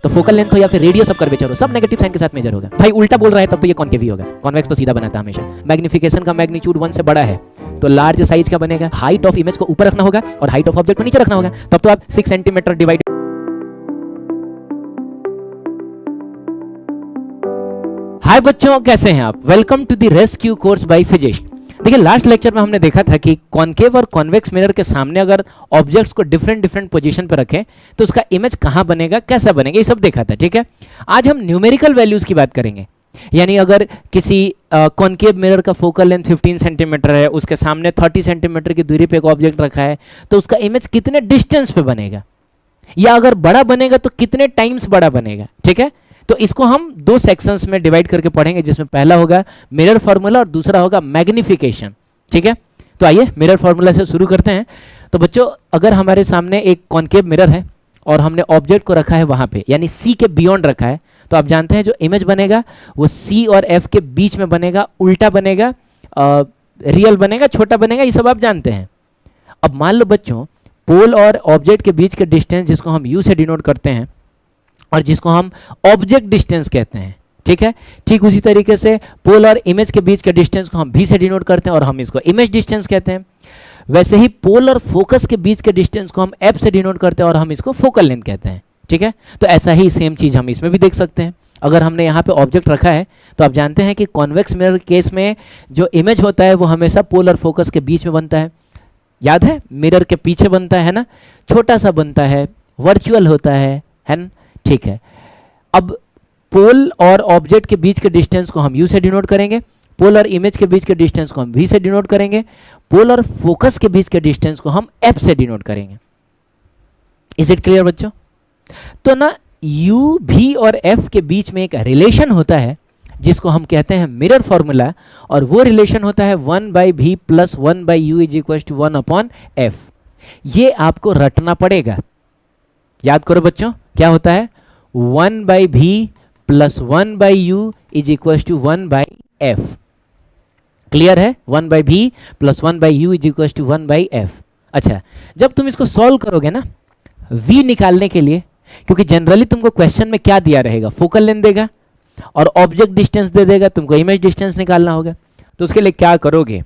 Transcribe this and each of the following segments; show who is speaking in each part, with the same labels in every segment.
Speaker 1: तो focal length हो या फिर रेडियस ऑफ कर्वेचर हो, सब नेगेटिव साइन के साथ मेजर होगा। भाई उल्टा बोल रहा है तब तो ये कॉन्केव ही होगा, कॉन्वेक्स तो सीधा बनाता है हमेशा। मैग्निफिकेशन का मैग्नीट्यूड 1 से बड़ा है तो लार्ज साइज का बनेगा। हाइट ऑफ इमेज को ऊपर रखना होगा और हाइट ऑफ ऑब्जेक्ट को नीचे रखना होगा, तब तो आप 6 सेंटीमीटर डिवाइड। हाय बच्चों, कैसे हैं आप? Welcome to the rescue course by physics. देखिए लास्ट लेक्चर में हमने देखा था कि कॉन्केव और कॉन्वेक्स मिरर के सामने अगर ऑब्जेक्ट्स को डिफरेंट पोजीशन पर रखें तो उसका इमेज कहां बनेगा, कैसा बनेगा, ये सब देखा था। ठीक है, आज हम न्यूमेरिकल वैल्यूज की बात करेंगे। यानी अगर किसी कॉन्केव मिरर का फोकल लेंथ 15 सेंटीमीटर है, उसके सामने 30 सेंटीमीटर की दूरी पे एक ऑब्जेक्ट रखा है, तो उसका इमेज कितने डिस्टेंस पे बनेगा, या अगर बड़ा बनेगा तो कितने टाइम्स बड़ा बनेगा। ठीक है, तो इसको हम दो सेक्शंस में डिवाइड करके पढ़ेंगे, जिसमें पहला होगा मिरर फार्मूला और दूसरा होगा मैग्निफिकेशन। ठीक है, तो आइए मिरर फार्मूला से शुरू करते हैं। तो बच्चों, अगर हमारे सामने एक कॉन्केव मिरर है और हमने ऑब्जेक्ट को रखा है वहां पे, यानी सी के बियॉन्ड रखा है, तो आप जानते हैं जो इमेज बनेगा वो सी और एफ के बीच में बनेगा, उल्टा बनेगा, रियल बनेगा, छोटा बनेगा, ये सब आप जानते हैं। अब मान लो बच्चों, पोल और ऑब्जेक्ट के बीच के डिस्टेंस जिसको हम यू से डिनोट करते हैं और जिसको हम ऑब्जेक्ट डिस्टेंस कहते हैं। ठीक है, ठीक उसी तरीके से पोल और इमेज के बीच के डिस्टेंस को हम भी से डिनोट करते हैं और हम इसको इमेज डिस्टेंस कहते हैं। वैसे ही पोल और फोकस के बीच के डिस्टेंस को हम एफ से डिनोट करते हैं और हम इसको फोकल लेंथ कहते हैं। ठीक है, तो ऐसा ही सेम चीज हम इसमें भी देख सकते हैं। अगर हमने यहाँ पे ऑब्जेक्ट रखा है तो आप जानते हैं कि कॉन्वेक्स मिरर केस में जो इमेज होता है वो हमेशा पोल और फोकस के बीच में बनता है। याद है, मिरर के पीछे बनता है ना, छोटा सा बनता है, वर्चुअल होता है ना। ठीक है, अब पोल और ऑब्जेक्ट के बीच के डिस्टेंस को हम यू से डिनोट करेंगे, पोल और इमेज के बीच के डिस्टेंस को हम वी से डिनोट करेंगे, पोल और फोकस के बीच के डिस्टेंस को हम एफ से डिनोट करेंगे। इज इट क्लियर बच्चों? तो ना यू, भी और एफ के बीच में एक रिलेशन होता है जिसको हम कहते हैं मिरर फॉर्मूला, और वो रिलेशन होता है 1/v + 1/u = 1/f। ये आपको रटना पड़ेगा। याद करो बच्चों, क्या होता है? 1/v + 1/u = 1/f। क्लियर है? 1/v + 1/u = 1/f। अच्छा, जब तुम इसको सॉल्व करोगे ना v निकालने के लिए, क्योंकि जनरली तुमको क्वेश्चन में क्या दिया रहेगा, फोकल लेंथ देगा और ऑब्जेक्ट डिस्टेंस दे देगा, तुमको इमेज डिस्टेंस निकालना होगा। तो उसके लिए क्या करोगे,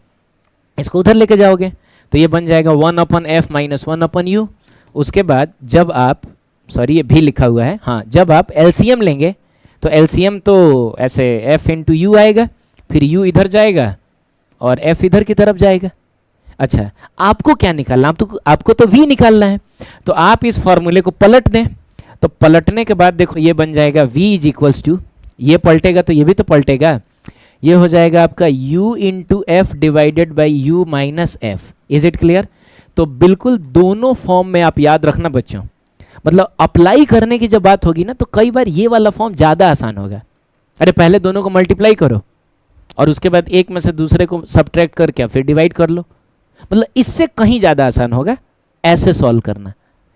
Speaker 1: इसको उधर लेके जाओगे तो ये बन जाएगा 1/f - 1/u। उसके बाद जब आप, सॉरी ये भी लिखा हुआ है, हाँ, जब आप एलसीएम लेंगे तो एलसीएम तो ऐसे f × u आएगा, फिर u इधर जाएगा और f इधर की तरफ जाएगा। अच्छा, आपको क्या निकालना, आपको तो v निकालना है। तो आप इस फॉर्मूले को पलट दें, तो पलटने के बाद देखो ये बन जाएगा v = ये पलटेगा तो ये भी तो पलटेगा, ये हो जाएगा आपका u × f / u - f। Is it clear? तो बिल्कुल दोनों फॉर्म में आप याद रखना बच्चों, मतलब अप्लाई करने की जब बात होगी ना तो कई बार ये वाला फॉर्म ज़्यादा आसान होगा। अरे पहले दोनों को मल्टीप्लाई करो और उसके बाद एक में से दूसरे को सब्ट्रैक्ट करके फिर डिवाइड कर लो, मतलब इससे कहीं ज़्यादा आसान होगा ऐसे सॉल्व करना।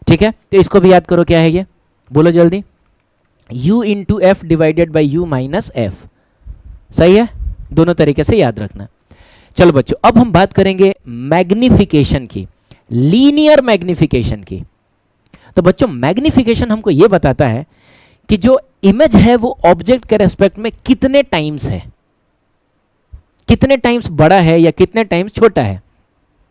Speaker 1: ठीक है, तो इसको भी याद करो, क्या है ये, बोलो जल्दी, u × f / u - f। सही है, दोनों तरीके से याद रखना। चलो बच्चों, अब हम बात करेंगे मैग्निफिकेशन की, लीनियर मैग्निफिकेशन की। तो बच्चों, मैग्निफिकेशन हमको ये बताता है कि जो इमेज है वो ऑब्जेक्ट के रेस्पेक्ट में कितने टाइम्स है, कितने टाइम्स बड़ा है या कितने टाइम्स छोटा है।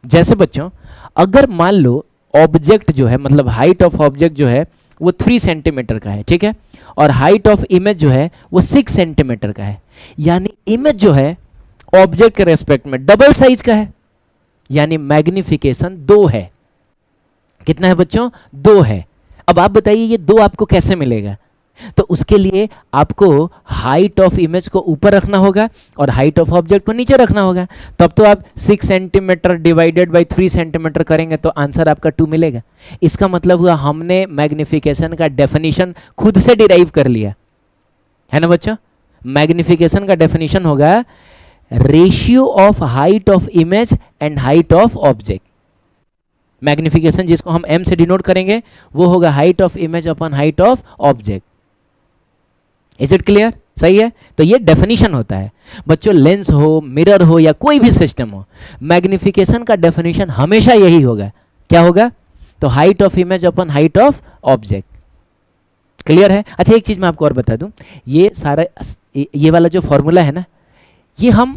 Speaker 1: जैसे बच्चों, अगर मान लो ऑब्जेक्ट जो है, मतलब हाइट ऑफ ऑब्जेक्ट जो है वो 3 सेंटीमीटर का है, ठीक है, और हाइट ऑफ इमेज जो है वो 6 सेंटीमीटर का है, यानी इमेज जो है ऑब्जेक्ट के रेस्पेक्ट में डबल साइज का है, यानी मैग्निफिकेशन 2 है। कितना है बच्चों? 2 है। अब आप बताइए ये 2 आपको कैसे मिलेगा? तो उसके लिए आपको हाइट ऑफ इमेज को ऊपर रखना होगा और हाइट ऑफ ऑब्जेक्ट को नीचे रखना होगा, तब तो आप 6 सेंटीमीटर डिवाइडेड बाई 3 सेंटीमीटर करेंगे तो आंसर आपका 2 मिलेगा। इसका मतलब हुआ हमने मैग्निफिकेशन का डेफिनेशन खुद से डिराइव कर लिया है ना बच्चों। मैग्निफिकेशन का डेफिनेशन होगा ratio of height of image and height of object. Magnification जिसको हम m से डिनोट करेंगे वो होगा height of image upon height of object. Is it clear? सही है, तो ये डेफिनेशन होता है बच्चों। लेंस हो, मिरर हो या कोई भी सिस्टम हो, मैग्निफिकेशन का डेफिनेशन हमेशा यही होगा। क्या होगा? तो height of image upon height of object. Clear है? अच्छा एक चीज़ मैं आपको और बता दूं, ये सारा ये वाला जो फॉर्मूला है ना, ये हम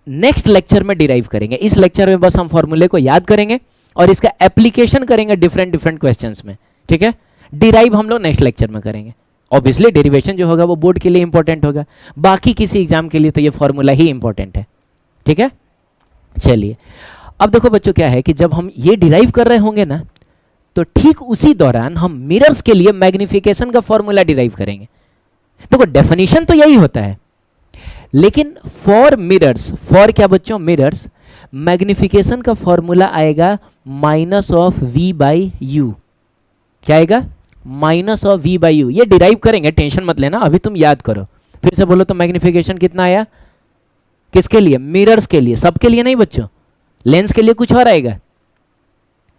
Speaker 1: नेक्स्ट लेक्चर में डिराइव करेंगे। इस लेक्चर में बस हम फॉर्मूले को याद करेंगे और इसका एप्लीकेशन करेंगे डिफरेंट डिफरेंट क्वेश्चंस में, ठीक है? डिराइव हम लोग नेक्स्ट लेक्चर में करेंगे। ऑब्वियसली डेरिवेशन जो होगा वो बोर्ड के लिए इंपॉर्टेंट होगा, बाकी किसी एग्जाम के लिए तो ये फॉर्मूला ही इंपॉर्टेंट है, ठीक है? चलिए अब देखो बच्चों, क्या है कि जब हम ये डिराइव कर रहे होंगे ना, तो ठीक उसी दौरान हम मिरर्स के लिए मैग्निफिकेशन का फॉर्मूला डिराइव करेंगे। देखो डेफिनेशन तो यही होता है, लेकिन फॉर मिरर्स, फॉर क्या बच्चों? मिरर्स, मैग्निफिकेशन का फॉर्मूला आएगा minus of v by u. क्या आएगा? Minus of v by u. ये डिराइव करेंगे, टेंशन मत लेना, अभी तुम याद करो। फिर से बोलो तो मैग्निफिकेशन कितना आया? किसके लिए? मिरर्स के लिए, सबके लिए नहीं बच्चों, लेंस के लिए कुछ और आएगा।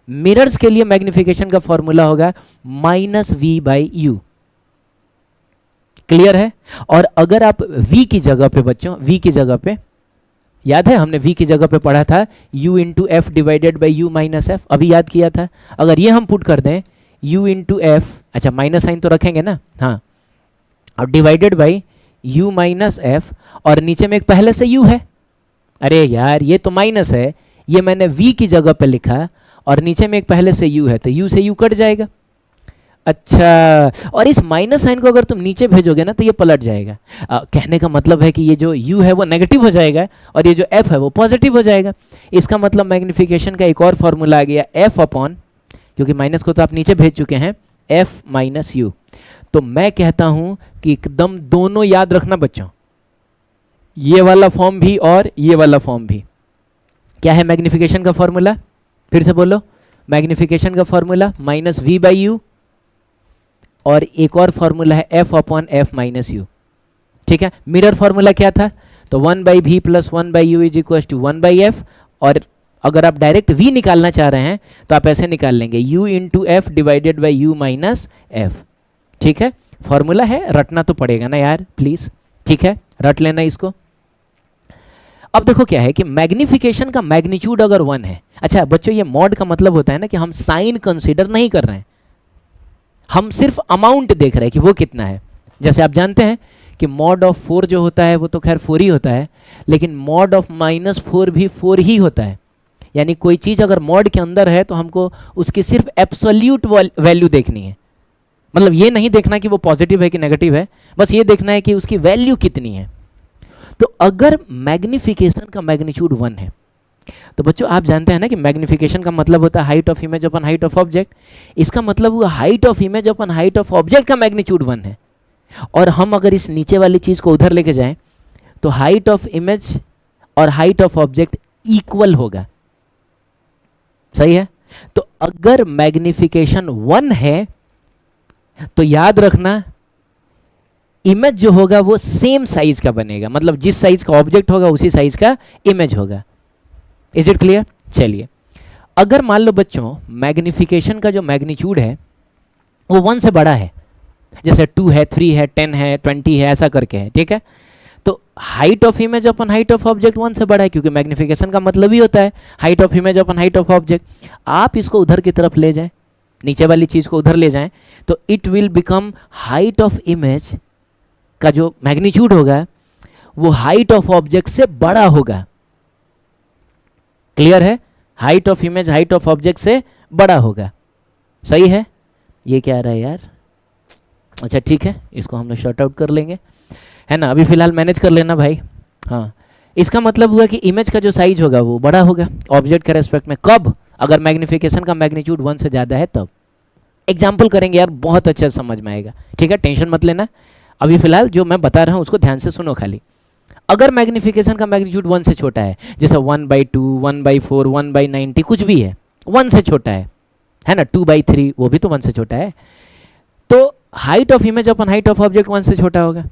Speaker 1: मिरर्स के लिए मैग्निफिकेशन का फॉर्मूला होगा minus v by u. Clear है? और अगर आप v की जगह पे बच्चों, v की जगह पे, याद है हमने v की जगह पे पढ़ा था u into F divided by you minus F, अभी याद किया था। अगर ये हम पुट कर दें u इंटू एफ, अच्छा माइनस साइन तो रखेंगे ना, हाँ, और divided by u minus F, और नीचे में एक पहले से u है। अरे यार ये तो माइनस है, ये मैंने v की जगह पे लिखा और नीचे में एक पहले से u है, तो u से u कट जाएगा। अच्छा, और इस माइनस साइन को अगर तुम नीचे भेजोगे ना तो ये पलट जाएगा। कहने का मतलब है कि ये जो u है वो नेगेटिव हो जाएगा और ये जो f है वो पॉजिटिव हो जाएगा। इसका मतलब मैग्निफिकेशन का एक और फॉर्मूला आ गया f अपॉन, क्योंकि माइनस को तो आप नीचे भेज चुके हैं, f माइनस यू। तो मैं कहता हूं कि एकदम दोनों याद रखना बच्चों, ये वाला फॉर्म भी और ये वाला फॉर्म भी। क्या है मैग्निफिकेशन का फॉर्मूला? फिर से बोलो, मैग्निफिकेशन का formula minus v by u, और एक और फॉर्मूला है f upon f minus u, ठीक है? मिरर फॉर्मूला क्या था? तो 1 by v plus 1 by u is equal to 1 by f, और अगर आप डायरेक्ट v निकालना चाह रहे हैं तो आप ऐसे निकाल लेंगे u into F divided by you minus F, ठीक है? फॉर्मूला है, रटना तो पड़ेगा ना यार प्लीज, ठीक है? रट लेना इसको। अब देखो क्या है कि मैग्निफिकेशन का मैग्नीट्यूड अगर 1 है, अच्छा बच्चों ये मॉड का मतलब होता है ना कि हम साइन कंसीडर नहीं कर रहे हैं, हम सिर्फ अमाउंट देख रहे हैं कि वो कितना है। जैसे आप जानते हैं कि मॉड ऑफ 4 जो होता है वो तो खैर 4 ही होता है, लेकिन मॉड ऑफ माइनस 4 भी 4 ही होता है। यानी कोई चीज़ अगर मॉड के अंदर है तो हमको उसकी सिर्फ एब्सोल्यूट वैल्यू देखनी है, मतलब ये नहीं देखना कि वो पॉजिटिव है कि नेगेटिव है, बस ये देखना है कि उसकी वैल्यू कितनी है। तो अगर मैग्निफिकेशन का मैग्नीट्यूड 1 है तो बच्चों आप जानते हैं ना कि मैग्निफिकेशन का मतलब होता है height of image upon height of object. इसका मतलब हुआ height of image upon height of object का मैग्नीट्यूड 1 है, और हम अगर इस नीचे वाली चीज़ को उधर लेके जाएं तो हाइट ऑफ इमेज और हाइट ऑफ ऑब्जेक्ट इक्वल होगा, सही है? तो अगर मैग्निफिकेशन 1 है तो याद रखना इमेज जो होगा वो सेम साइज का बनेगा, मतलब जिस साइज का ऑब्जेक्ट होगा उसी साइज का इमेज होगा। Is it clear? चलिए, अगर मान लो बच्चों मैग्निफिकेशन का जो मैग्नीट्यूड है वो 1 से बड़ा है, जैसे 2 है, 3 है, 10 है, 20 है, ऐसा करके है, ठीक है? तो height of image upon height of object 1 से बड़ा है, क्योंकि मैग्निफिकेशन का मतलब ही होता है height of image upon height of object. आप इसको उधर की तरफ ले जाएं, नीचे वाली चीज़ को उधर ले जाएं, तो it will become height of image का जो मैग्नीट्यूड होगा वो हाइट ऑफ ऑब्जेक्ट से बड़ा होगा। क्लियर है? Height of image height of object से बड़ा होगा, सही है? ये क्या आ रहा है यार? अच्छा ठीक है, इसको हम लोग शॉर्ट आउट कर लेंगे, है ना? अभी फिलहाल मैनेज कर लेना भाई। हाँ, इसका मतलब हुआ कि इमेज का जो साइज होगा वो बड़ा होगा ऑब्जेक्ट के रेस्पेक्ट में। कब? अगर मैग्निफिकेशन का मैग्नीट्यूड 1 से ज़्यादा है तब। एग्जाम्पल करेंगे यार, बहुत अच्छे से समझ में आएगा, ठीक है? टेंशन मत लेना, अभी फिलहाल जो मैं बता रहा हूँ उसको ध्यान से सुनो खाली। अगर मैग्निफिकेशन का मैग्नीट्यूड 1 से छोटा है, जैसे 1/2, 1/4, 1/90 कुछ भी है, 1 से छोटा है ना? 2/3 वो भी तो 1 से छोटा है, तो height of image upon height of object 1 से छोटा होगा।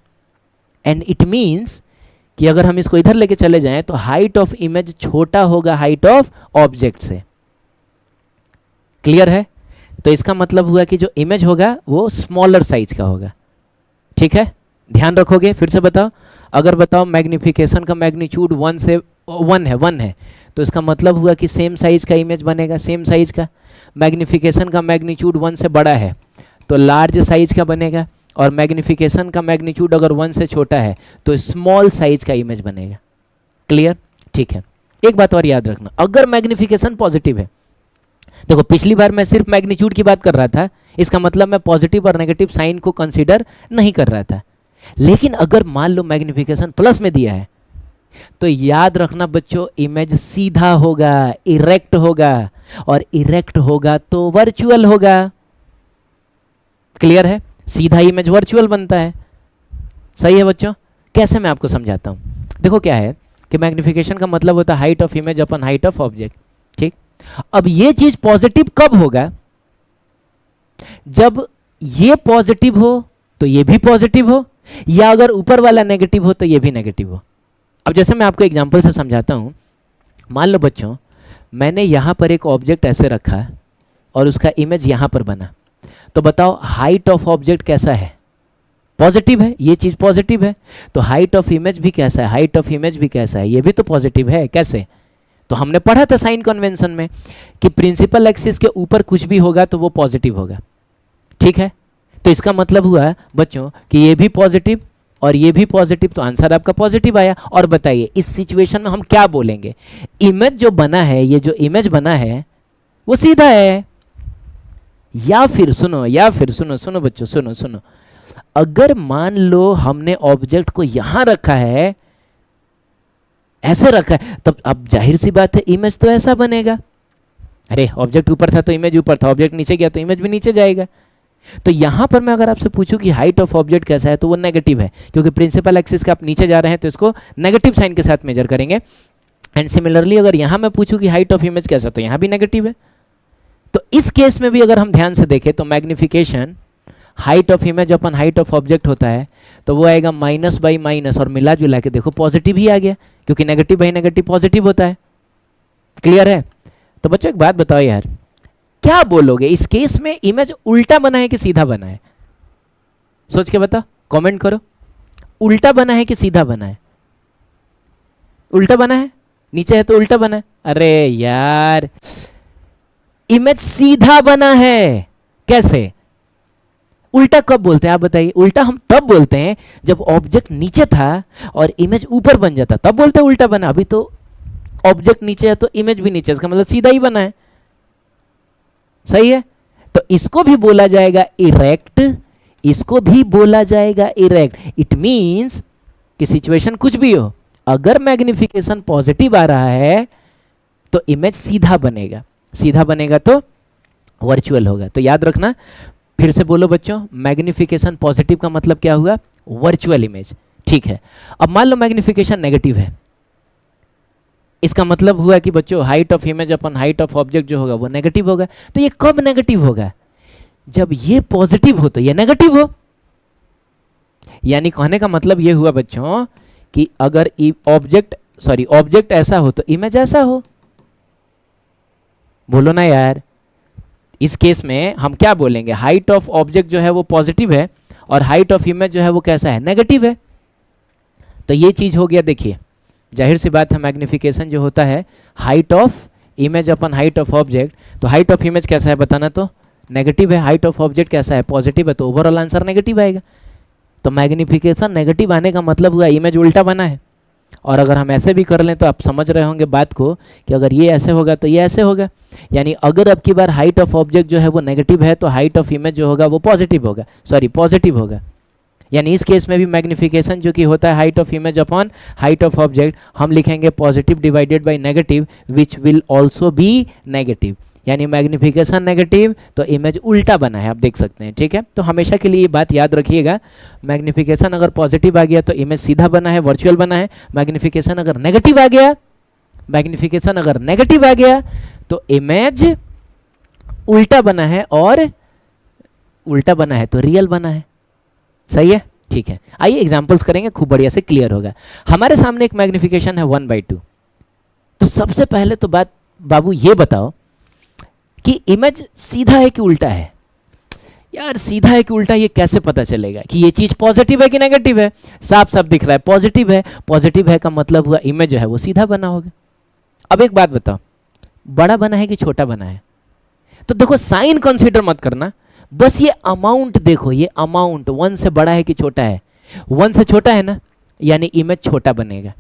Speaker 1: एंड इट मीन्स कि अगर हम इसको इधर लेके चले जाएं तो हाइट ऑफ इमेज छोटा होगा हाइट ऑफ ऑब्जेक्ट से। क्लियर है? तो इसका मतलब हुआ कि जो इमेज होगा वो स्मॉलर साइज का होगा, ठीक है? ध्यान रखोगे? फिर से बताओ, अगर बताओ मैग्निफिकेशन का मैग्नीट्यूड 1 है तो इसका मतलब हुआ कि सेम साइज का इमेज बनेगा, सेम साइज का। मैग्निफिकेशन का मैग्नीट्यूड 1 से बड़ा है तो लार्ज साइज का बनेगा, और मैग्निफिकेशन का मैग्नीट्यूड अगर 1 से छोटा है तो स्मॉल साइज का इमेज बनेगा। क्लियर? ठीक है। एक बात और याद रखना, अगर मैग्निफिकेशन पॉजिटिव है, देखो पिछली बार मैं सिर्फ मैग्नीट्यूड की बात कर रहा था, इसका मतलब मैं पॉजिटिव और नेगेटिव साइन को कंसीडर नहीं कर रहा था। लेकिन अगर मान लो मैग्निफिकेशन प्लस में दिया है तो याद रखना बच्चों, इमेज सीधा होगा, इरेक्ट होगा, और इरेक्ट होगा तो वर्चुअल होगा। क्लियर है? सीधा इमेज वर्चुअल बनता है। सही है बच्चों? कैसे मैं आपको समझाता हूं। देखो क्या है कि मैग्निफिकेशन का मतलब होता है height of image upon height of object. ठीक, अब ये चीज पॉजिटिव कब होगा? जब ये पॉजिटिव हो तो ये भी पॉजिटिव हो, या अगर ऊपर वाला नेगेटिव हो तो ये भी नेगेटिव हो। अब जैसे मैं आपको एग्जांपल से समझाता हूं, मान लो बच्चों मैंने यहां पर एक ऑब्जेक्ट ऐसे रखा और उसका इमेज यहां पर बना, तो बताओ हाइट ऑफ ऑब्जेक्ट कैसा है? पॉजिटिव है, ये चीज पॉजिटिव है, तो हाइट ऑफ इमेज भी कैसा है? हाइट ऑफ इमेज भी कैसा है? ये भी तो पॉजिटिव है। कैसे? तो हमने पढ़ा था साइन कन्वेंशन में कि प्रिंसिपल एक्सिस के ऊपर कुछ भी होगा तो वो पॉजिटिव होगा। ठीक है, तो इसका मतलब हुआ बच्चों कि ये भी पॉजिटिव और ये भी पॉजिटिव, तो आंसर आपका पॉजिटिव आया। और बताइए इस सिचुएशन में हम क्या बोलेंगे? इमेज जो बना है, ये जो इमेज बना है वो सीधा है, या फिर सुनो बच्चों, सुनो, अगर मान लो हमने ऑब्जेक्ट को यहां रखा है, ऐसे रखा है, तब अब जाहिर सी बात है इमेज तो ऐसा बनेगा। अरे ऑब्जेक्ट ऊपर था तो इमेज ऊपर था, ऑब्जेक्ट नीचे गया तो इमेज भी नीचे जाएगा। तो यहां पर मैं अगर आपसे पूछूं कि हाइट ऑफ ऑब्जेक्ट कैसा है, तो वो नेगेटिव है, क्योंकि प्रिंसिपल एक्सिस का आप नीचे जा रहे हैं तो इसको नेगेटिव साइन के साथ मेजर करेंगे। एंड सिमिलरली अगर यहां मैं पूछूं कि हाइट ऑफ इमेज कैसा, तो यहां भी नेगेटिव है। तो इस केस में भी अगर हम ध्यान से देखें तो magnification height of image upon height of object होता है, तो वो आएगा माइनस बाई माइनस, और मिला जुला के देखो पॉजिटिव ही आ गया, क्योंकि नेगेटिव बाई नेगेटिव पॉजिटिव होता है। क्लियर है? तो बच्चों एक बात बताओ यार, क्या बोलोगे इस केस में? इमेज उल्टा बना है कि सीधा बना है? सोच के बताओ, कमेंट करो। उल्टा बना है कि सीधा बना है? उल्टा बना है, नीचे है तो उल्टा बना है। अरे यार, इमेज सीधा बना है। कैसे? उल्टा कब बोलते हैं आप बताइए? उल्टा हम तब बोलते हैं जब ऑब्जेक्ट नीचे था और इमेज ऊपर बन जाता, तब बोलते हैं उल्टा बना। अभी तो ऑब्जेक्ट नीचे है तो इमेज भी नीचे, इसका मतलब सीधा ही बना है। सही है? तो इसको भी बोला जाएगा इरेक्ट, इसको भी बोला जाएगा इरेक्ट। इट मींस कि सिचुएशन कुछ भी हो, अगर मैग्निफिकेशन पॉजिटिव आ रहा है तो इमेज सीधा बनेगा, सीधा बनेगा तो वर्चुअल होगा। तो याद रखना, फिर से बोलो बच्चों, मैग्निफिकेशन पॉजिटिव का मतलब क्या हुआ? Virtual image. ठीक है, अब मान लो मैग्निफिकेशन नेगेटिव है, इसका मतलब हुआ कि बच्चों height of image upon height of object जो होगा वो नेगेटिव होगा। तो ये कब नेगेटिव होगा? जब ये पॉजिटिव हो तो ये नेगेटिव हो। यानी कहने का मतलब ये हुआ बच्चों कि अगर ऑब्जेक्ट ऐसा हो तो इमेज ऐसा हो। बोलो ना यार। इस केस में हम क्या बोलेंगे? हाइट ऑफ ऑब्जेक्ट जो है वो पॉजिटिव है और हाइट ऑफ इमेज जो है वो कैसा है? नेगेटिव है। तो ये चीज हो गया। देखिए जाहिर सी बात है, मैग्निफिकेशन जो होता है height of image upon height of object, तो हाइट ऑफ इमेज कैसा है बताना, तो नेगेटिव है। हाइट ऑफ ऑब्जेक्ट कैसा है? पॉजिटिव है, तो ओवरऑल आंसर नेगेटिव आएगा। तो मैग्निफिकेशन नेगेटिव आने का मतलब हुआ इमेज उल्टा बना है। और अगर हम ऐसे भी कर लें तो आप समझ रहे होंगे बात को कि अगर ये ऐसे होगा तो ये ऐसे होगा। यानी अगर अब की बार हाइट ऑफ ऑब्जेक्ट जो है वो नेगेटिव है तो हाइट ऑफ इमेज जो होगा वो पॉजिटिव होगा। यानी इस केस में भी मैग्निफिकेशन जो कि होता है height of image upon height of object, हम लिखेंगे positive divided by negative which will also be negative. यानी मैग्निफिकेशन नेगेटिव तो इमेज उल्टा बना है, आप देख सकते हैं। ठीक है, तो हमेशा के लिए ये बात याद रखिएगा, मैग्निफिकेशन अगर पॉजिटिव आ गया तो इमेज सीधा बना है, वर्चुअल बना है। मैग्निफिकेशन अगर नेगेटिव आ गया तो इमेज उल्टा बना है, और उल्टा बना है तो रियल बना है। सही है? ठीक है, आइए एग्जांपल्स करेंगे, खूब बढ़िया से क्लियर होगा। हमारे सामने एक मैग्निफिकेशन है 1/2। तो सबसे पहले तो बात बाबू ये बताओ कि इमेज सीधा है कि उल्टा है? यार सीधा है कि उल्टा ये कैसे पता चलेगा कि ये चीज पॉजिटिव है कि नेगेटिव है? साफ साफ दिख रहा है पॉजिटिव है। पॉजिटिव है का मतलब हुआ इमेज जो है वो सीधा बना होगा। अब एक बात बताओ, बड़ा बना है कि छोटा बना है? तो देखो साइन कंसीडर मत करना, बस ये अमाउंट देखो, ये अमाउंट 1 से बड़ा है कि छोटा है? 1 से छोटा है ना, यानी इमेज छोटा बनेगा।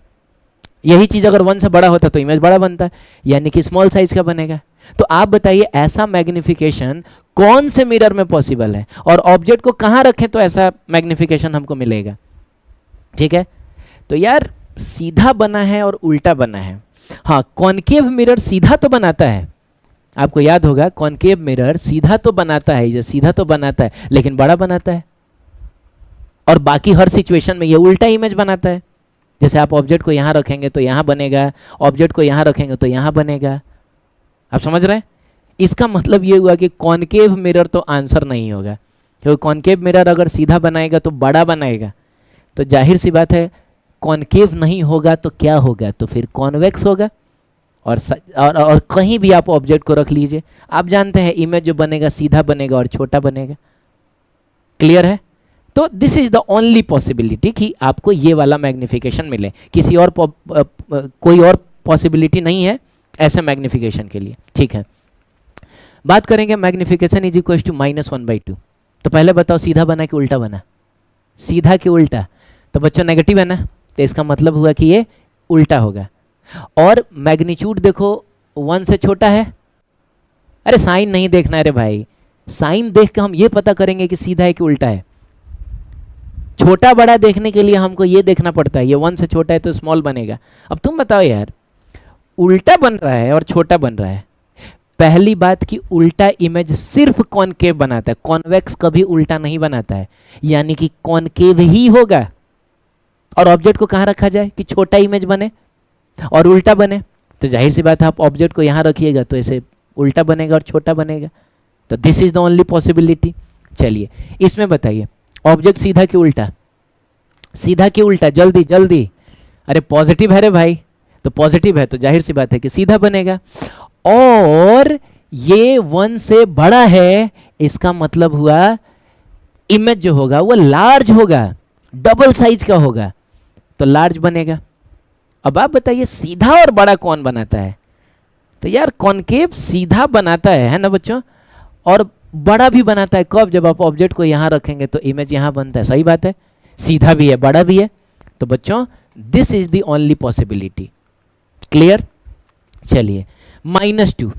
Speaker 1: यही चीज अगर 1 से बड़ा होता तो इमेज बड़ा बनता है, यानी कि स्मॉल साइज का बनेगा। तो आप बताइए ऐसा मैग्निफिकेशन कौन से मिरर में पॉसिबल है, और ऑब्जेक्ट को कहां रखें तो ऐसा मैग्निफिकेशन हमको मिलेगा? ठीक है, तो यार सीधा बना है और उल्टा बना है। हाँ, कॉनकेव मिरर सीधा तो बनाता है, आपको याद होगा कॉनकेव मिरर सीधा तो बनाता है, ये सीधा तो बनाता है लेकिन बड़ा बनाता है, और बाकी हर सिचुएशन में ये उल्टा इमेज बनाता है। जैसे आप ऑब्जेक्ट को यहाँ रखेंगे तो यहाँ बनेगा, ऑब्जेक्ट को यहाँ रखेंगे तो यहाँ बनेगा। आप समझ रहे हैं? इसका मतलब ये हुआ कि कॉनकेव मिरर तो आंसर नहीं होगा, क्योंकि कॉनकेव मिरर अगर सीधा बनाएगा तो बड़ा बनाएगा, तो जाहिर सी बात है कॉनकेव नहीं होगा तो क्या होगा, तो फिर कॉन्वेक्स होगा। और कहीं भी आप ऑब्जेक्ट को रख लीजिए, आप जानते हैं इमेज जो बनेगा सीधा बनेगा और छोटा बनेगा। क्लियर है? तो this is the only possibility कि आपको ये वाला मैग्निफिकेशन मिले, किसी और कोई और पॉसिबिलिटी नहीं है ऐसे मैग्निफिकेशन के लिए। ठीक है, बात करेंगे मैग्निफिकेशन इज इक्वल टू -1/2। तो पहले बताओ सीधा बना कि उल्टा बना? सीधा कि उल्टा? तो बच्चों नेगेटिव है ना, तो इसका मतलब हुआ कि ये उल्टा होगा। और मैग्नीट्यूड देखो 1 से छोटा है। अरे साइन नहीं देखना है रे भाई, साइन देख के हम ये पता करेंगे कि सीधा है कि उल्टा है। छोटा बड़ा देखने के लिए हमको ये देखना पड़ता है, ये 1 से छोटा है तो स्मॉल बनेगा। अब तुम बताओ यार, उल्टा बन रहा है और छोटा बन रहा है। पहली बात कि उल्टा इमेज सिर्फ कॉनकेव बनाता है, कॉन्वेक्स कभी उल्टा नहीं बनाता है, यानी कि कॉनकेव ही होगा। और ऑब्जेक्ट को कहाँ रखा जाए कि छोटा इमेज बने और उल्टा बने? तो जाहिर सी बात है आप ऑब्जेक्ट को यहाँ रखिएगा तो ऐसे उल्टा बनेगा और छोटा बनेगा। तो this is the only possibility. चलिए इसमें बताइए, ऑब्जेक्ट सीधा कि उल्टा? सीधा कि उल्टा? जल्दी जल्दी। अरे पॉजिटिव है रे भाई, तो पॉजिटिव है तो जाहिर सी बात है कि सीधा बनेगा। और ये 1 से बड़ा है, इसका मतलब हुआ इमेज जो होगा वो लार्ज होगा, डबल साइज का होगा, तो लार्ज बनेगा। अब आप बताइए सीधा और बड़ा कौन बनाता है? तो यार कॉनकेव सीधा बनाता है ना बच्चों, और बड़ा भी बनाता है। कब? जब आप ऑब्जेक्ट को यहाँ रखेंगे तो इमेज यहाँ बनता है। सही बात है, सीधा भी है बड़ा भी है। तो बच्चों this is the only possibility. Clear? चलिए -2,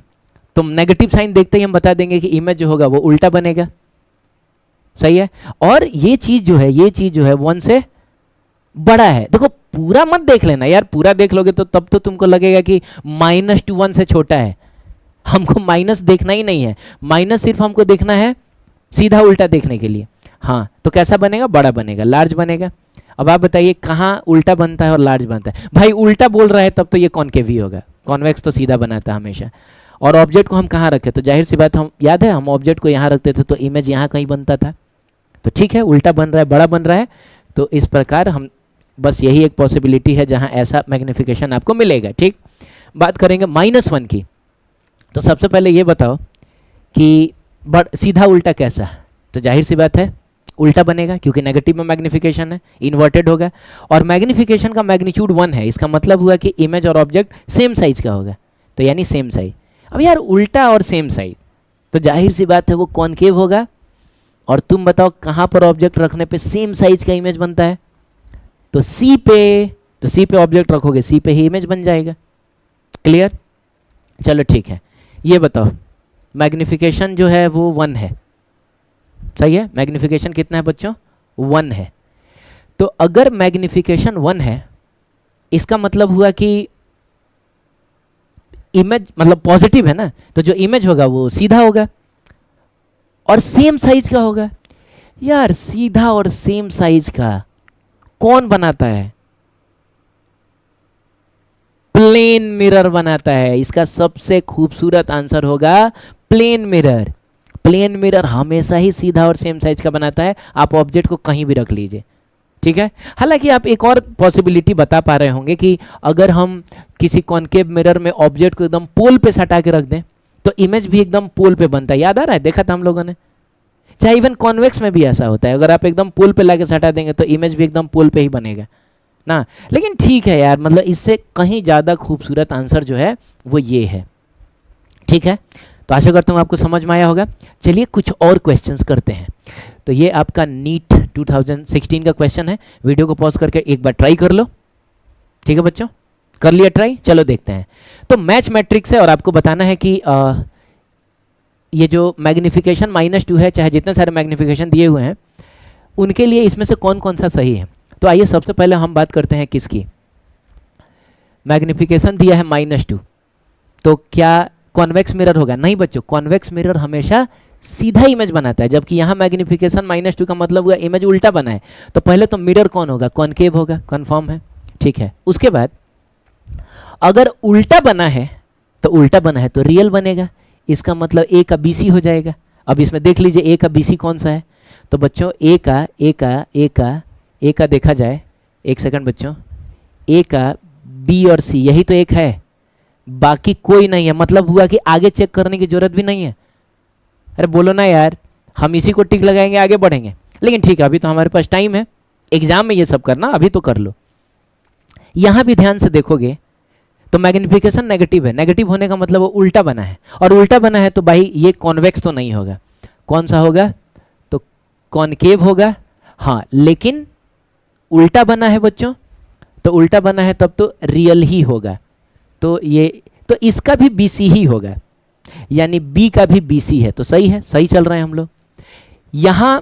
Speaker 1: तो नेगेटिव साइन देखते ही हम बता देंगे कि इमेज जो होगा वो उल्टा बनेगा। सही है, और ये चीज जो है 1 से बड़ा है। देखो पूरा मत देख लेना यार, पूरा देख लोगे तो तब तो तुमको लगेगा कि -2 1 से छोटा है। हमको माइनस देखना ही नहीं है, माइनस सिर्फ हमको देखना है सीधा उल्टा देखने के लिए। हाँ, तो कैसा बनेगा? बड़ा बनेगा, लार्ज बनेगा। अब आप बताइए कहाँ उल्टा बनता है और लार्ज बनता है? भाई उल्टा बोल रहा है तब तो ये कॉनकेव ही होगा, कॉन्वेक्स तो सीधा बनाता है हमेशा। और ऑब्जेक्ट को हम कहाँ रखे? तो जाहिर सी बात, हम याद है हम ऑब्जेक्ट को यहाँ रखते थे तो इमेज यहाँ कहीं बनता था। तो ठीक है, उल्टा बन रहा है, बड़ा बन रहा है। तो इस प्रकार हम बस यही एक पॉसिबिलिटी है जहाँ ऐसा मैग्निफिकेशन आपको मिलेगा। ठीक, बात करेंगे -1 की। तो सबसे पहले ये बताओ कि सीधा उल्टा कैसा? तो जाहिर सी बात है उल्टा बनेगा, क्योंकि नेगेटिव में मैग्निफिकेशन है, इन्वर्टेड होगा। और मैग्निफिकेशन का मैग्नीट्यूड 1 है, इसका मतलब हुआ कि इमेज और ऑब्जेक्ट सेम साइज का होगा, तो यानी सेम साइज। अब यार उल्टा और सेम साइज, तो जाहिर सी बात है वो कॉनकेव होगा। और तुम बताओ कहाँ पर ऑब्जेक्ट रखने पे सेम साइज का इमेज बनता है? तो सी पे, तो सी पे ऑब्जेक्ट रखोगे, सी पे ही इमेज बन जाएगा। क्लियर? चलो ठीक है, ये बताओ मैग्निफिकेशन जो है वो 1 है। सही है, मैग्निफिकेशन कितना है बच्चों? 1 है। तो अगर मैग्निफिकेशन 1 है, इसका मतलब हुआ कि इमेज मतलब पॉजिटिव है ना, तो जो इमेज होगा वो सीधा होगा और सेम साइज का होगा। यार सीधा और सेम साइज का कौन बनाता है? प्लेन मिरर बनाता है। इसका सबसे खूबसूरत आंसर होगा प्लेन मिरर। प्लेन मिरर हमेशा ही सीधा और सेम साइज का बनाता है, आप ऑब्जेक्ट को कहीं भी रख लीजिए। ठीक है, हालांकि आप एक और पॉसिबिलिटी बता पा रहे होंगे कि अगर हम किसी कॉनकेव मिरर में ऑब्जेक्ट को एकदम पोल पे सटा के रख दें तो इमेज भी एकदम पोल पे बनता है। याद आ रहा है, देखा था हम लोगों ने। चाहे इवन कॉन्वेक्स में भी ऐसा होता है, अगर आप एकदम पोल पे लाके सटा देंगे तो इमेज भी एकदम पोल पे ही बनेगा ना। लेकिन ठीक है यार, मतलब इससे कहीं ज़्यादा खूबसूरत आंसर जो है वो ये है। ठीक है, तो आशा करता हूँ आपको समझ में आया होगा। चलिए कुछ और क्वेश्चंस करते हैं। तो ये आपका नीट 2016 का क्वेश्चन है। वीडियो को पॉज करके एक बार ट्राई कर लो। ठीक है बच्चों, कर लिया ट्राई? चलो देखते हैं। तो मैच मैट्रिक्स है और आपको बताना है कि ये जो मैग्निफिकेशन -2 है, चाहे जितने सारे मैग्निफिकेशन दिए हुए हैं उनके लिए इसमें से कौन कौन सा सही है। तो आइए सबसे पहले हम बात करते हैं किसकी। मैग्निफिकेशन दिया है -2, तो क्या कॉन्वेक्स मिरर होगा? नहीं बच्चों, कॉन्वेक्स मिरर हमेशा सीधा इमेज बनाता है, जबकि यहाँ मैग्निफिकेशन -2 का मतलब हुआ इमेज उल्टा बना है। तो पहले तो मिरर कौन होगा? कॉनकेव होगा, कन्फर्म है। ठीक है, उसके बाद अगर उल्टा बना है तो रियल बनेगा, इसका मतलब ए का बीसी हो जाएगा। अब इसमें देख लीजिए ए का बीसी कौन सा है। तो बच्चों ए का देखा जाए, एक सेकंड बच्चों, ए का बी और सी यही तो एक है, बाकी कोई नहीं है। मतलब हुआ कि आगे चेक करने की जरूरत भी नहीं है। अरे बोलो ना यार, हम इसी को टिक लगाएंगे, आगे बढ़ेंगे। लेकिन ठीक है, अभी तो हमारे पास टाइम है एग्जाम में ये सब करना, अभी तो कर लो। यहां भी ध्यान से देखोगे तो मैग्निफिकेशन नेगेटिव है। नेगेटिव होने का मतलब वो उल्टा बना है, और उल्टा बना है तो भाई ये कॉन्वेक्स तो नहीं होगा। कौन सा होगा? तो कॉनकेव होगा। हाँ, लेकिन उल्टा बना है बच्चों, तो उल्टा बना है तब तो रियल ही होगा। तो इसका भी बीसी ही होगा, यानी बी का भी बीसी है। तो सही है, सही चल रहे हैं हम लोग। यहां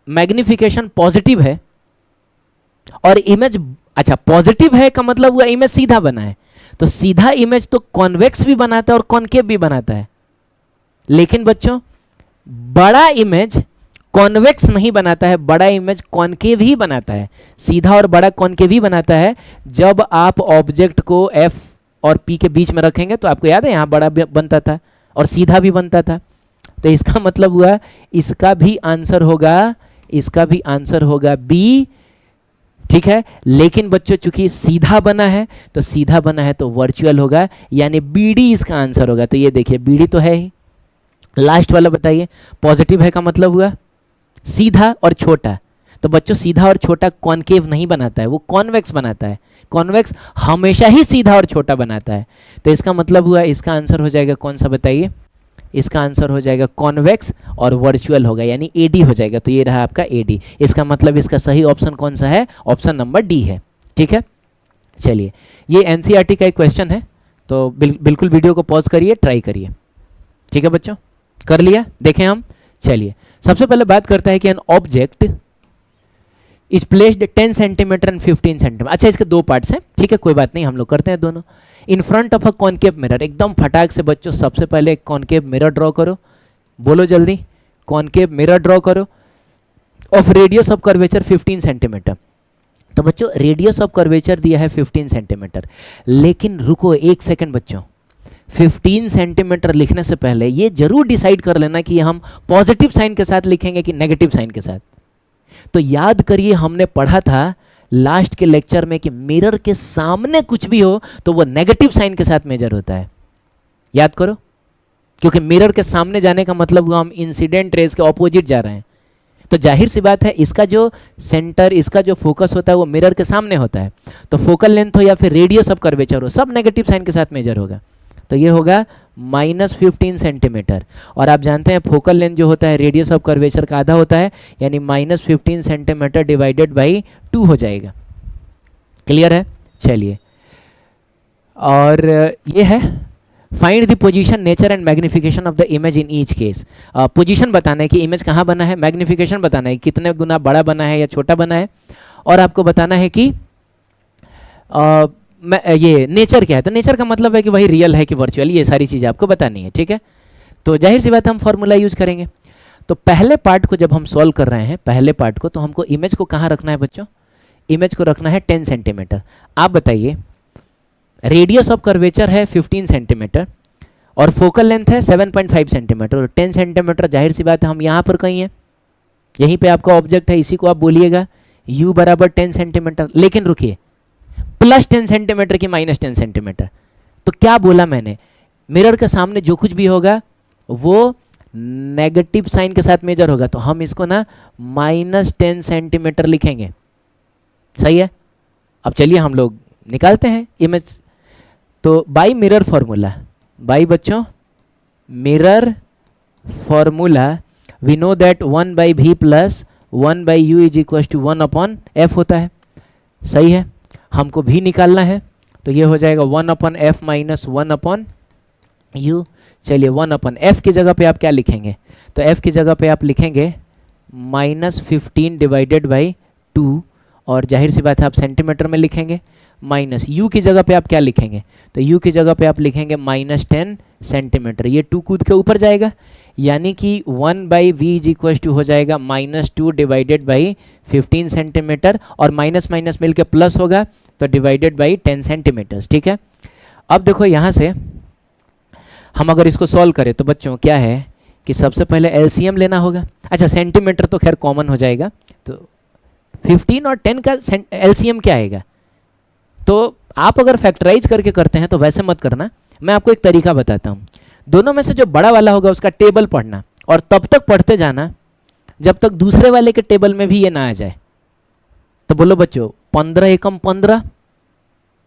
Speaker 1: मैग्निफिकेशन पॉजिटिव है और इमेज, अच्छा पॉजिटिव है का मतलब हुआ इमेज सीधा बना है। तो सीधा इमेज तो कॉन्वेक्स भी बनाता है और कॉनकेव भी बनाता है। लेकिन बच्चों बड़ा इमेज कॉन्वेक्स नहीं बनाता है, बड़ा इमेज कॉनकेव ही बनाता है। सीधा और बड़ा कॉनकेव ही बनाता है। जब आप ऑब्जेक्ट को एफ और पी के बीच में रखेंगे तो आपको याद है यहाँ बड़ा भी बनता था और सीधा भी बनता था। तो इसका मतलब हुआ इसका भी आंसर होगा बी। ठीक है, लेकिन बच्चों चूंकि सीधा बना है तो वर्चुअल होगा, यानी बीडी इसका आंसर होगा। तो ये देखिए बीडी तो है ही। लास्ट वाला बताइए, पॉजिटिव है का मतलब हुआ सीधा और छोटा। तो बच्चों सीधा और छोटा कॉनकेव नहीं बनाता है, वो कॉन्वेक्स बनाता है। कॉन्वेक्स हमेशा ही सीधा और छोटा बनाता है। तो इसका मतलब हुआ इसका आंसर हो जाएगा कौन सा बताइए? इसका आंसर हो जाएगा कॉन्वेक्स और वर्चुअल होगा, यानी एडी हो जाएगा। तो ये रहा आपका एडी। इसका मतलब इसका सही ऑप्शन कौन सा है? ऑप्शन नंबर डी है। ठीक है, चलिए ये एनसीईआरटी का एक क्वेश्चन है, तो बिल्कुल वीडियो को पॉज करिए, ट्राई करिए। ठीक है बच्चों, कर लिया? देखें हम। चलिए सबसे पहले बात करता है कि an object is placed 10 centimetre and 15 centimetre. अच्छा इसके दो पार्ट्स हैं, ठीक है कोई बात नहीं, हम लोग करते हैं दोनों। In front of a concave mirror, एकदम फटाक से बच्चों सबसे पहले एक कॉनकेव मिरर ड्रॉ करो। बोलो जल्दी, कॉनकेव मिरर ड्रॉ करो of radius of curvature 15 centimetre. तो बच्चों रेडियस ऑफ कर्वेचर दिया है 15 सेंटीमीटर, लेकिन रुको एक सेकंड बच्चों, 15 सेंटीमीटर लिखने से पहले ये जरूर डिसाइड कर लेना कि हम पॉजिटिव साइन के साथ लिखेंगे कि नेगेटिव साइन के साथ। तो याद करिए हमने पढ़ा था लास्ट के लेक्चर में कि मिरर के सामने कुछ भी हो तो वो नेगेटिव साइन के साथ मेजर होता है। याद करो, क्योंकि मिरर के सामने जाने का मतलब हुआ हम इंसिडेंट रेज के ऑपोजिट जा रहे हैं। तो जाहिर सी बात है इसका जो सेंटर, इसका जो फोकस होता है वो मिरर के सामने होता है। तो फोकल लेंथ हो या फिर रेडियस ऑफ कर्वेचर हो, सब नेगेटिव साइन के साथ मेजर होगा। तो ये होगा -15 सेंटीमीटर। और आप जानते हैं फोकल लेंथ जो होता है रेडियस ऑफ कर्वेचर का आधा होता है, यानी -15 सेंटीमीटर डिवाइडेड बाई 2 हो जाएगा। क्लियर है? चलिए, और ये है find the position, nature and magnification of the image in each case. Position बताना है कि इमेज कहाँ बना है, मैग्निफिकेशन बताना है कितने गुना बड़ा बना है या छोटा बना है, और आपको बताना है कि ये नेचर क्या है। तो नेचर का मतलब है कि वही रियल है कि वर्चुअल, ये सारी चीज़ें आपको बतानी है। ठीक है, तो जाहिर सी बात हम फॉर्मूला यूज करेंगे। तो पहले पार्ट को जब हम सॉल्व कर रहे हैं, पहले पार्ट को, तो हमको इमेज को कहाँ रखना है बच्चों? इमेज को रखना है 10 सेंटीमीटर। आप बताइए, रेडियस ऑफ कर्वेचर है 15 सेंटीमीटर और फोकल लेंथ है 7.5 सेंटीमीटर, और 10 सेंटीमीटर जाहिर सी बात है हम यहाँ पर कहीं है, यहीं पे आपका ऑब्जेक्ट है, इसी को आप बोलिएगा u बराबर 10 सेंटीमीटर। लेकिन रुकिए, +10 सेंटीमीटर की -10 सेंटीमीटर, तो क्या बोला मैंने? मिरर के सामने जो कुछ भी होगा वो नेगेटिव साइन के साथ मेजर होगा, तो हम इसको ना -10 सेंटीमीटर लिखेंगे। सही है? अब चलिए हम लोग निकालते हैं इमेज। तो बाई मिरर फॉर्मूला, बाई बच्चों mirror formula we know that 1 by v plus 1 by u is equal to 1 upon f होता है, सही है। हमको भी निकालना है तो ये हो जाएगा 1 upon f minus 1 upon you. चलिए 1 अपॉन एफ की जगह पे आप क्या लिखेंगे, तो एफ की जगह पे आप लिखेंगे -15 डिवाइडेड बाई 2, और जाहिर सी बात है आप सेंटीमीटर में लिखेंगे। माइनस यू की जगह पे आप क्या लिखेंगे, तो यू की जगह पे आप लिखेंगे -10 सेंटीमीटर। ये 2 कूद के ऊपर जाएगा, यानी कि 1 by v is equal to हो जाएगा -2 डिवाइडेड बाई 15 सेंटीमीटर, और माइनस माइनस मिलकर प्लस होगा तो डिवाइडेड बाई 10 सेंटीमीटर्स, ठीक है। अब देखो यहाँ से हम अगर इसको सॉल्व करें तो बच्चों क्या है कि सबसे पहले एलसीएम लेना होगा। अच्छा सेंटीमीटर तो खैर कॉमन हो जाएगा, तो 15 और 10 का एलसीएम क्या आएगा। तो आप अगर फैक्टराइज करके करते हैं तो वैसे मत करना, मैं आपको एक तरीका बताता हूँ। दोनों में से जो बड़ा वाला होगा उसका टेबल पढ़ना, और तब तक पढ़ते जाना जब तक दूसरे वाले के टेबल में भी ये ना आ जाए। तो बोलो बच्चों 15 एकम 15,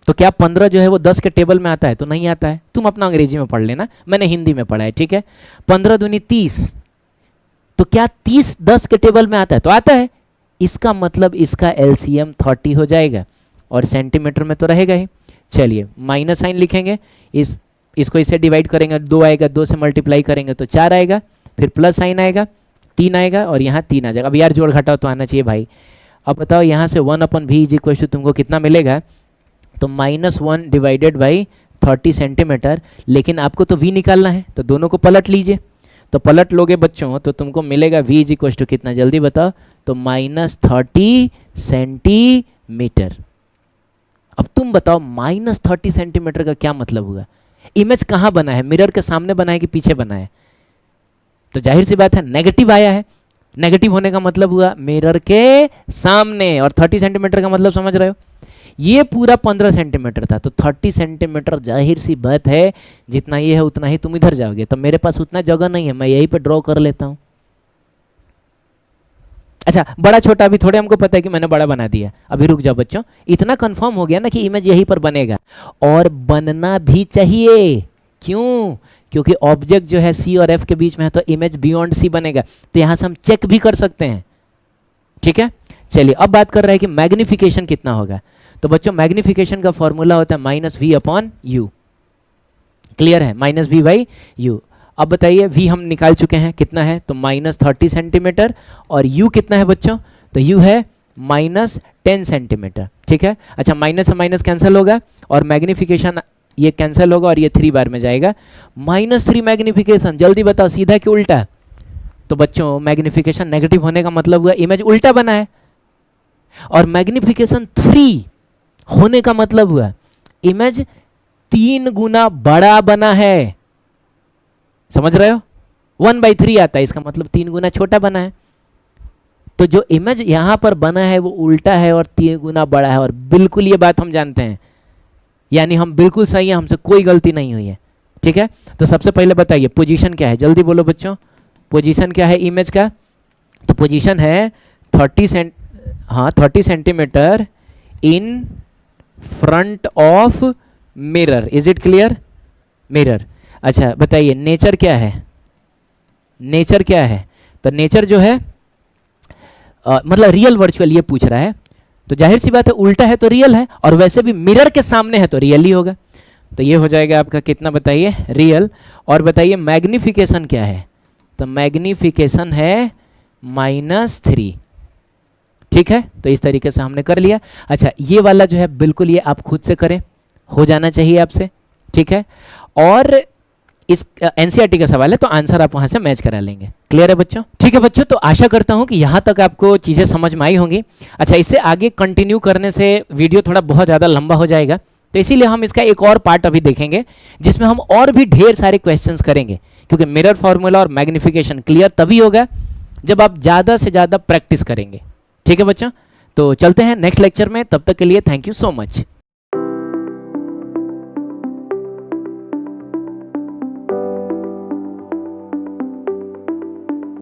Speaker 1: तो क्या 15 जो है वो 10 के टेबल में आता है, तो नहीं आता है। तुम अपना अंग्रेजी में पढ़ लेना, मैंने हिंदी में पढ़ा है, ठीक है। 15 दूनी 30, तो क्या 30 10 के टेबल में आता है, तो आता है। इसका मतलब इसका एलसीएम 30 हो जाएगा, और सेंटीमीटर में तो रहेगा ही। चलिए माइनस साइन लिखेंगे, इसको इससे डिवाइड करेंगे 2 आएगा, 2 से मल्टीप्लाई करेंगे तो 4 आएगा, फिर प्लस साइन आएगा 3 आएगा, और यहाँ 3 आ जाएगा। अब यार जोड़ घटाओ तो आना चाहिए भाई। अब बताओ यहाँ से 1 upon v is equal to तुमको कितना मिलेगा, तो -1 डिवाइडेड बाई 30 सेंटीमीटर। लेकिन आपको तो v निकालना है, तो दोनों को पलट लीजिए। तो पलट लोगे बच्चों तो तुमको मिलेगा v इज इक्वल टू कितना, जल्दी बताओ, तो -30 सेंटीमीटर। अब तुम बताओ -30 सेंटीमीटर का क्या मतलब हुआ। इमेज कहाँ बना है, मिरर के सामने बना है कि पीछे बना है, तो जाहिर सी बात है नेगेटिव आया है। नेगेटिव होने का मतलब हुआ मिरर के सामने, और 30 सेंटीमीटर का मतलब समझ रहे हो, ये पूरा 15 सेंटीमीटर था, तो 30 सेंटीमीटर जाहिर सी बात है जितना ये है उतना ही तुम इधर जाओगे। तो मेरे पास उतना जगह नहीं है, मैं यहीं पे ड्रॉ कर लेता हूँ। अच्छा बड़ा छोटा अभी थोड़े हमको पता है कि मैंने बड़ा बना दिया। अभी रुक जाओ बच्चों, इतना कंफर्म हो गया ना कि इमेज यहीं पर बनेगा, और बनना भी चाहिए। क्यों, क्योंकि ऑब्जेक्ट जो है सी और एफ के बीच में है, तो इमेज बियॉन्ड सी बनेगा। तो यहाँ से हम चेक भी कर सकते हैं, ठीक है। चलिए अब बात कर रहे हैं कि मैग्निफिकेशन कितना होगा। तो बच्चों मैग्निफिकेशन का फॉर्मूला होता है -v अपॉन यू, क्लियर है, -v बाई यू। अब बताइए v हम निकाल चुके हैं, कितना है, तो -30 सेंटीमीटर, और u कितना है बच्चों, तो u है -10 सेंटीमीटर, ठीक है। अच्छा माइनस से माइनस कैंसिल होगा, और मैग्निफिकेशन ये कैंसिल होगा, और ये 3 बार में जाएगा। -3 मैग्निफिकेशन, जल्दी बताओ सीधा कि उल्टा। तो बच्चों मैग्निफिकेशन नेगेटिव होने का मतलब हुआ इमेज उल्टा बना है, और मैग्निफिकेशन 3 होने का मतलब हुआ इमेज 3 गुना बड़ा बना है। समझ रहे हो, 1/3 आता है, इसका मतलब 3 गुना छोटा बना है। तो जो इमेज यहां पर बना है वो उल्टा है और 3 गुना बड़ा है, और बिल्कुल ये बात हम जानते हैं, यानी हम बिल्कुल सही है, हमसे कोई गलती नहीं हुई है, ठीक है। तो सबसे पहले बताइए पोजीशन क्या है, जल्दी बोलो बच्चों, पोजीशन क्या है इमेज का। तो पोजीशन है 30 centimetre in front of mirror. Is it clear, mirror. अच्छा बताइए नेचर क्या है, नेचर क्या है, तो नेचर जो है मतलब रियल वर्चुअल ये पूछ रहा है, तो जाहिर सी बात है उल्टा है तो रियल है, और वैसे भी मिरर के सामने है तो रियल ही होगा। तो ये हो जाएगा आपका कितना बताइए, रियल। और बताइए मैग्निफिकेशन क्या है, तो मैग्निफिकेशन है -3, ठीक है। तो इस तरीके से हमने कर लिया। अच्छा ये वाला जो है बिल्कुल ये आप खुद से करें, हो जाना चाहिए आपसे, ठीक है। और इस एनसीईआरटी का सवाल है तो आंसर आप वहां से मैच करा लेंगे। क्लियर है बच्चों, ठीक है बच्चों। तो आशा करता हूं कि यहां तक आपको चीज़ें समझ में आई होंगी। अच्छा इससे आगे कंटिन्यू करने से वीडियो थोड़ा बहुत ज़्यादा लंबा हो जाएगा, तो इसीलिए हम इसका एक और पार्ट अभी देखेंगे जिसमें हम और भी ढेर सारे क्वेश्चंस करेंगे, क्योंकि मिरर फार्मूला और मैग्निफिकेशन क्लियर तभी होगा जब आप ज़्यादा से ज़्यादा प्रैक्टिस करेंगे। ठीक है बच्चों, तो चलते हैं नेक्स्ट लेक्चर में, तब तक के लिए थैंक यू सो मच।